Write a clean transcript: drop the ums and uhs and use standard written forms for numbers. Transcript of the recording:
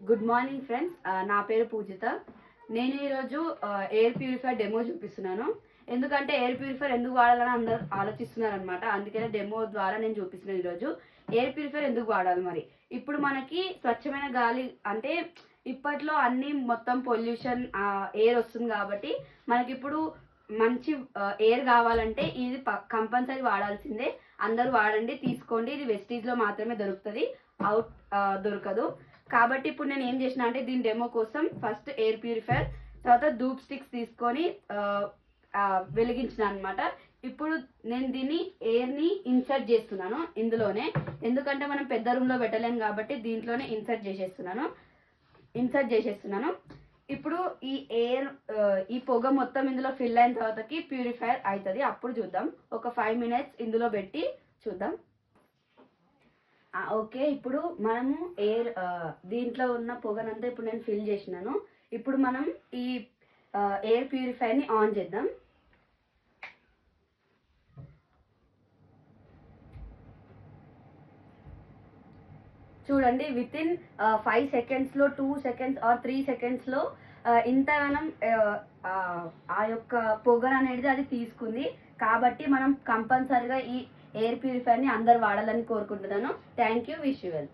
Good morning friends, నా పేరు పూజిత. నేను ఈరోజు ఎయిర్ ప్యూరిఫైర్ డెమో చూపిస్తున్నాను. ఎందుకంటే ఎయిర్ ప్యూరిఫైర్ ఎందుకు వాడాలని అందరు ఆలోచిస్తున్నారు అనమాట. అందుకనే డెమో ద్వారా నేను చూపిస్తున్నాను. ఈరోజు ఎయిర్ ప్యూరిఫైర్ ఎందుకు వాడాలి మరి. ఇప్పుడు మనకి స్వచ్ఛమైన గాలి అంటే ఇప్పట్లో అన్ని మొత్తం పొల్యూషన్ ఎయిర్ వస్తుంది కాబట్టి మనకి ఇప్పుడు మంచి ఎయిర్ కావాలంటే ఇది కంపల్సరీ వాడాల్సిందే. అందరూ వాడండి, తీసుకోండి. ఇది వెస్టీజ్లో మాత్రమే దొరుకుతుంది, అవుట్ దొరకదు. కాబట్టి ఇప్పుడు నేను ఏం చేసిన అంటే దీని డెమో కోసం ఫస్ట్ ఎయిర్ ప్యూరిఫైర్, తర్వాత ధూప్ స్టిక్స్ తీసుకొని వెలిగించిన అనమాట. ఇప్పుడు నేను దీన్ని ఎయిర్ని ఇన్సర్ట్ చేస్తున్నాను ఇందులోనే. ఎందుకంటే మనం పెద్ద రూమ్లో పెట్టలేము కాబట్టి దీంట్లోనే ఇన్సర్ట్ చేసేస్తున్నాను. ఇప్పుడు ఈ ఎయిర్ ఈ పొగ మొత్తం ఇందులో ఫిల్ అయిన తర్వాతకి ప్యూరిఫైర్ అవుతుంది. అప్పుడు చూద్దాం. ఒక 5 minutes ఇందులో పెట్టి చూద్దాం. ఓకే, ఇప్పుడు మనము దీంట్లో ఉన్న పొగనంతా ఇప్పుడు నేను ఫిల్ చేసినాను. ఇప్పుడు మనం ఈ ఎయిర్ ప్యూరిఫైర్ని ఆన్ చేద్దాం. చూడండి, విత్ ఇన్ 5 secondsలో 2 seconds ఆర్ 3 secondsలో ఇంతగానం ఆ యొక్క పొగ అనేది అది తీసుకుంది. కాబట్టి మనం కంపల్సరిగా ఈ ఎయిర్ ప్యూరిఫైర్ని అందరు వాడాలని కోరుకుంటున్నాను. Thank you. Wish you well.